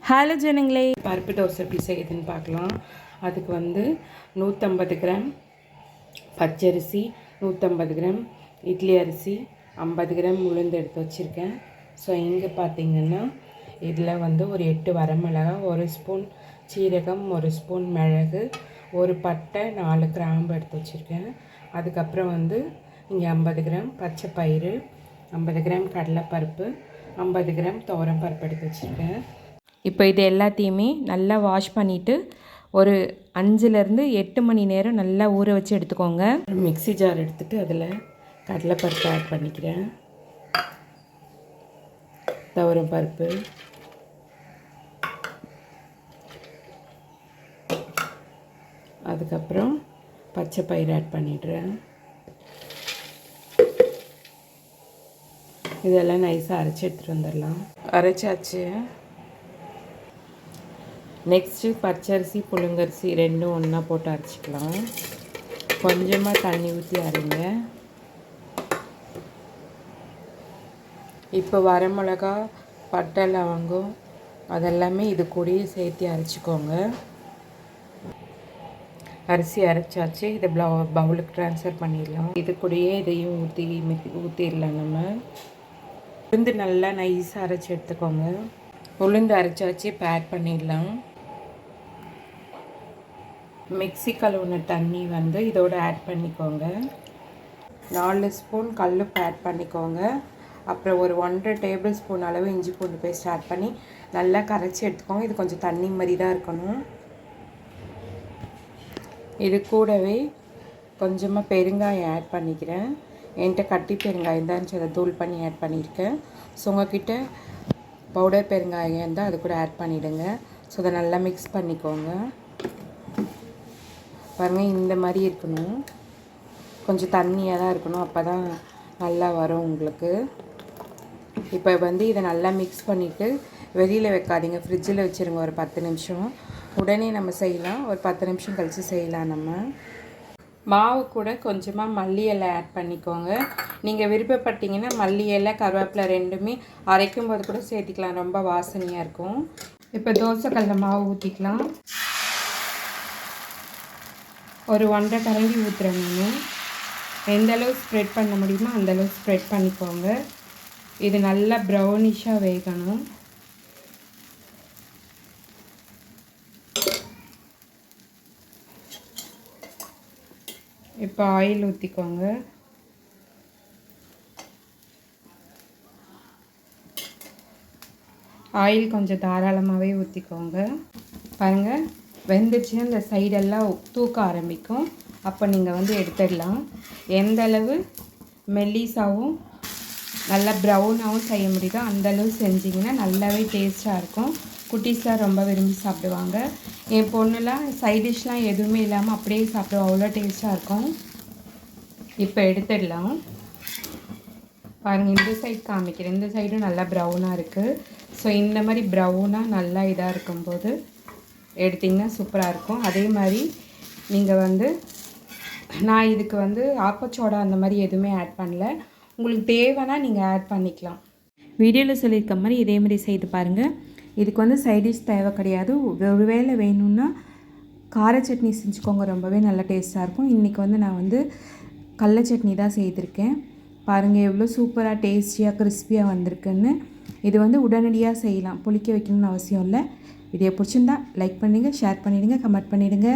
Hello ஜனங்களே, பருப்பு தோசை எப்படி செய்யுதுன்னு பார்க்கலாம். அதுக்கு 150 கிராம் பச்சரிசி, 150 கிராம் இட்லி அரிசி, 50 கிராம் உளுந்து எடுத்து வச்சுருக்கேன். ஸோ இங்கே பார்த்திங்கன்னா இதில் ஒரு 8 வரமிளகா, 1 ஸ்பூன் சீரகம், 1 ஸ்பூன் மிளகு, ஒரு பட்டை, 4 கிராம்பு எடுத்து வச்சுருக்கேன். அதுக்கப்புறம் இங்கே 50 கிராம் பச்சை பயிறு, 50 கிராம் கடலைப்பருப்பு, 50 கிராம் துவரம் பருப்பு எடுத்து வச்சுருக்கேன். இப்போ இது எல்லாத்தையுமே நல்லா வாஷ் பண்ணிவிட்டு ஒரு 5-8 மணி நேரம் நல்லா ஊற வச்சு எடுத்துக்கோங்க. மிக்ஸி ஜார் எடுத்துகிட்டு அதில் கடலைப்பருப்பு ஆட் பண்ணிக்கிறேன், துவரம் பருப்பு, அதுக்கப்புறம் பச்சை பயிறு ஆட் பண்ணிடுறேன். இதெல்லாம் நைஸாக அரைச்சி எடுத்துகிட்டு வந்துடலாம். அரைச்சாச்சு. நெக்ஸ்ட்டு பச்சரிசி புழுங்கரிசி ரெண்டும் ஒன்றா போட்டு அரைச்சிக்கலாம். கொஞ்சமாக தண்ணி ஊற்றி அரைங்க. இப்போ வரமிளகா, பட்டை, லவங்கம் அதெல்லாமே இது கூடயே சேர்த்து அரைச்சிக்கோங்க. அரிசி அரைச்சாச்சு. இதை பவுலுக்கு ட்ரான்ஸ்ஃபர் பண்ணிடலாம். இது கூடயே இதையும் ஊற்றிடலாம். நம்ம உளுந்து நல்லா நைஸாக அரைச்சி எடுத்துக்கோங்க. உளுந்து அரைச்சாச்சு. இப்போ ஆட் பண்ணிடலாம். மிக்ஸி கழுவுன தண்ணி இதோட ஆட் பண்ணிக்கோங்க. 4 ஸ்பூன் கல்லுப்பு ஆட் பண்ணிக்கோங்க. அப்புறம் ஒரு 1.5 டேபிள் ஸ்பூன் அளவு இஞ்சி பூண்டு பேஸ்ட் ஆட் பண்ணி நல்லா கரைச்சி எடுத்துக்கோங்க. இது கொஞ்சம் தண்ணி மாதிரி தான் இருக்கணும். இது கூடவே கொஞ்சமாக பெருங்காயம் ஆட் பண்ணிக்கிறேன். என்கிட்ட கட்டி பெருங்காயம் தான் அதை தூள் பண்ணி ஆட் பண்ணியிருக்கேன். ஸோ உங்கள்கிட்ட பவுடர் பெருங்காயம் இருந்தால் அது கூட ஆட் பண்ணிவிடுங்க. ஸோ அதை நல்லா மிக்ஸ் பண்ணிக்கோங்க. பாருங்கள், இந்த மாதிரி இருக்கணும். கொஞ்சம் தண்ணியாக தான் இருக்கணும், அப்போ தான் நல்லா வரும் உங்களுக்கு. இப்போ இதை நல்லா மிக்ஸ் பண்ணிவிட்டு வெளியில் வைக்காதீங்க, ஃப்ரிட்ஜில் வச்சுருங்க ஒரு 10 நிமிஷம். உடனே நம்ம செய்யலாம், ஒரு 10 நிமிஷம் கழித்து செய்யலாம். நம்ம மாவு கூட கொஞ்சமாக மல்லி இலை ஆட் பண்ணிக்கோங்க. நீங்கள் விருப்பப்பட்டீங்கன்னா மல்லி இலை, கருவேப்பிலை ரெண்டுமே அரைக்கும் போது கூட சேர்த்திக்கலாம், ரொம்ப வாசனையாக இருக்கும். இப்போ தோசைக்கல்ல மாவு ஊற்றிக்கலாம். ஒரு 1.5 கரண்டி ஊற்றுறேன். நான் எந்த அளவு ஸ்ப்ரெட் பண்ண முடியுமோ அந்தளவு ஸ்ப்ரெட் பண்ணிக்கோங்க. இது நல்லா ப்ரௌனிஷாக வேகணும். இப்போ ஆயில் ஊற்றிக்கோங்க. ஆயில் கொஞ்சம் தாராளமாகவே ஊற்றிக்கோங்க. பாருங்கள், வெந்துச்சுன்னா இந்த சைடெல்லாம் தூக்க ஆரம்பிக்கும். அப்போ நீங்கள் எடுத்துடலாம். எந்த அளவு மெல்லிஸாகவும் நல்லா ப்ரௌனாகவும் செய்ய முடியுதோ அந்தளவு செஞ்சிங்கன்னா நல்லாவே டேஸ்ட்டாக இருக்கும். குட்டீஸ்லாம் ரொம்ப விரும்பி சாப்பிடுவாங்க. என் பொண்ணுலாம் சைட் டிஷ்லாம் எதுவுமே இல்லாமல் அப்படியே சாப்பிடுவோம், அவ்வளோ டேஸ்ட்டாக இருக்கும். இப்போ எடுத்துடலாம். பாருங்கள், இந்த சைடு காமிக்கிறேன். இந்த சைடும் நல்லா ப்ரௌனாக இருக்குது. ஸோ இந்த மாதிரி ப்ரௌனாக நல்லா இதாக இருக்கும்போது எடுத்திங்கன்னா சூப்பராக இருக்கும். அதே மாதிரி நீங்கள் நான் இதுக்கு ஆப்பச்சோடா அந்த மாதிரி எதுவுமே ஆட் பண்ணல. உங்களுக்கு தேவைன்னா நீங்கள் ஆட் பண்ணிக்கலாம். வீடியோவில் சொல்லியிருக்க மாதிரி இதே மாதிரி செய்து பாருங்கள். இதுக்கு சைடிஷ் தேவை கிடையாது. ஒருவேளை வேணும்னா கார சட்னி செஞ்சுக்கோங்க, ரொம்பவே நல்ல டேஸ்ட்டாக இருக்கும். இன்றைக்கி நான் கடல சட்னி தான் செய்திருக்கேன். பாருங்கள் எவ்வளோ சூப்பராக டேஸ்டியாக கிறிஸ்பியாக வந்திருக்குன்னு. இது உடனடியாக செய்யலாம், புளிக்க வைக்கணும்னு அவசியம் இல்லை. வீடியோ பிடிச்சிருந்தா லைக் பண்ணுங்கள், ஷேர் பண்ணிவிடுங்க, கமெண்ட் பண்ணிவிடுங்க.